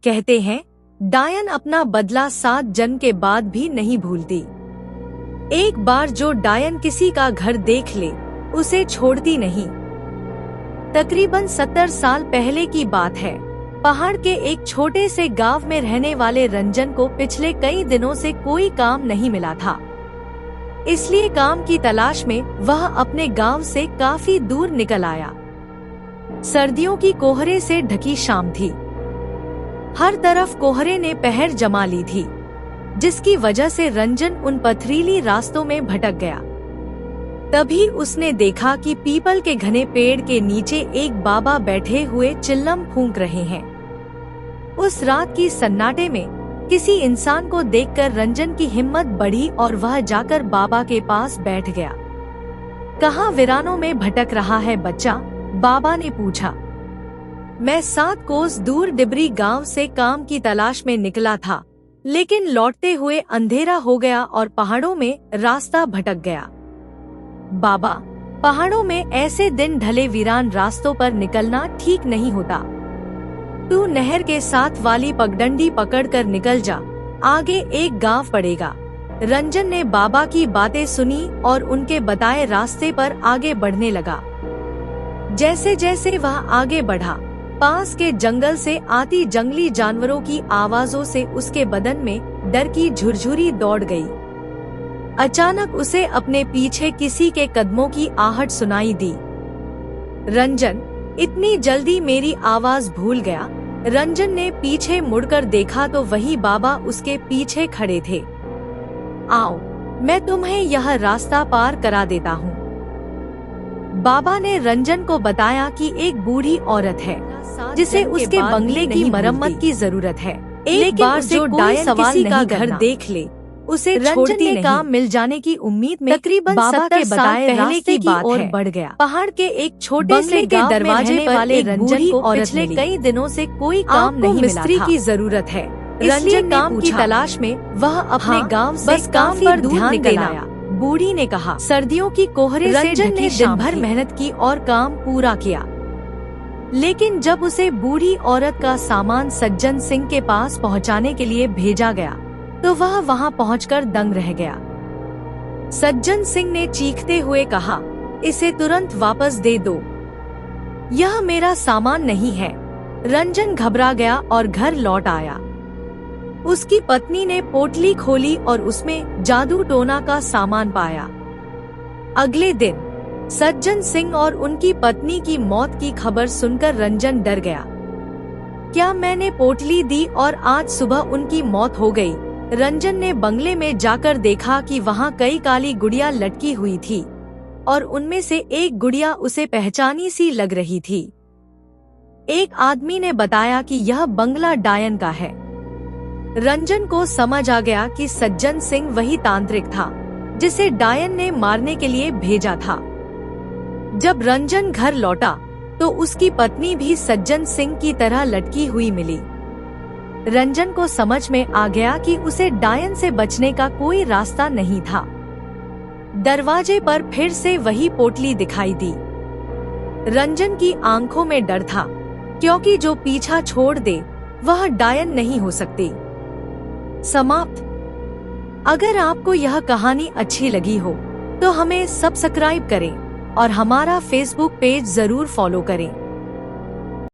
कहते हैं डायन अपना बदला 7 जन्म के बाद भी नहीं भूलती। एक बार जो डायन किसी का घर देख ले उसे छोड़ती नहीं। तकरीबन 70 साल पहले की बात है। पहाड़ के एक छोटे से गांव में रहने वाले रंजन को पिछले कई दिनों से कोई काम नहीं मिला था। इसलिए काम की तलाश में वह अपने गांव से काफी दूर निकल आया। सर्दियों की कोहरे से ढकी शाम थी। हर तरफ कोहरे ने पहर जमा ली थी, जिसकी वजह से रंजन उन पथरीली रास्तों में भटक गया। तभी उसने देखा कि पीपल के घने पेड़ के नीचे एक बाबा बैठे हुए चिल्लम फूंक रहे हैं। उस रात की सन्नाटे में किसी इंसान को देखकर रंजन की हिम्मत बढ़ी और वह जाकर बाबा के पास बैठ गया। कहाँ वीरानों में भटक रहा है बच्चा? बाबा ने पूछा। मैं 7 कोस दूर डिबरी गांव से काम की तलाश में निकला था, लेकिन लौटते हुए अंधेरा हो गया और पहाड़ों में रास्ता भटक गया। बाबा, पहाड़ों में ऐसे दिन ढले वीरान रास्तों पर निकलना ठीक नहीं होता। तू नहर के साथ वाली पगडंडी पकड़कर निकल जा, आगे एक गांव पड़ेगा। रंजन ने बाबा की बातें सुनी और उनके बताए रास्ते पर आगे बढ़ने लगा। जैसे जैसे वह आगे बढ़ा, पास के जंगल से आती जंगली जानवरों की आवाजों से उसके बदन में डर की झुरझुरी दौड़ गई। अचानक उसे अपने पीछे किसी के कदमों की आहट सुनाई दी। रंजन, इतनी जल्दी मेरी आवाज भूल गया? रंजन ने पीछे मुड़कर देखा तो वही बाबा उसके पीछे खड़े थे। आओ, मैं तुम्हें यह रास्ता पार करा देता हूँ। बाबा ने रंजन को बताया कि एक बूढ़ी औरत है जिसे उसके बंगले की मरम्मत की जरूरत है। एक बार जो डायन किसी का घर देख ले उसे छोड़ती नहीं। काम मिल जाने की उम्मीद में तकरीबन 70 साल पहले की बात और बढ़ गया। पहाड़ के एक छोटे से दरवाजे वाले रंजन को पिछले कई दिनों से कोई काम नहीं मिला था। मिस्त्री की जरूरत है। रंजन काम की तलाश में वह अपने गाँव से काम पर ध्यान निकल आया। बूढ़ी ने कहा। सर्दियों की कोहरे से रंजन ने दिन भर मेहनत की और काम पूरा किया, लेकिन जब उसे बूढ़ी औरत का सामान सज्जन सिंह के पास पहुंचाने के लिए भेजा गया तो वह वहां पहुंचकर दंग रह गया। सज्जन सिंह ने चीखते हुए कहा, इसे तुरंत वापस दे दो, यह मेरा सामान नहीं है। रंजन घबरा गया और घर लौट आया। उसकी पत्नी ने पोटली खोली और उसमें जादू टोना का सामान पाया। अगले दिन सज्जन सिंह और उनकी पत्नी की मौत की खबर सुनकर रंजन डर गया। क्या मैंने पोटली दी और आज सुबह उनकी मौत हो गई? रंजन ने बंगले में जाकर देखा कि वहां कई काली गुड़िया लटकी हुई थी और उनमें से एक गुड़िया उसे पहचानी सी लग रही थी। एक आदमी ने बताया कि यह बंगला डायन का है। रंजन को समझ आ गया कि सज्जन सिंह वही तांत्रिक था जिसे डायन ने मारने के लिए भेजा था। जब रंजन घर लौटा तो उसकी पत्नी भी सज्जन सिंह की तरह लटकी हुई मिली। रंजन को समझ में आ गया कि उसे डायन से बचने का कोई रास्ता नहीं था। दरवाजे पर फिर से वही पोटली दिखाई दी। रंजन की आंखों में डर था, क्योंकि जो पीछा छोड़ दे वह डायन नहीं हो सकती। समाप्त। अगर आपको यह कहानी अच्छी लगी हो तो हमें सब्सक्राइब करें और हमारा फेसबुक पेज जरूर फॉलो करें।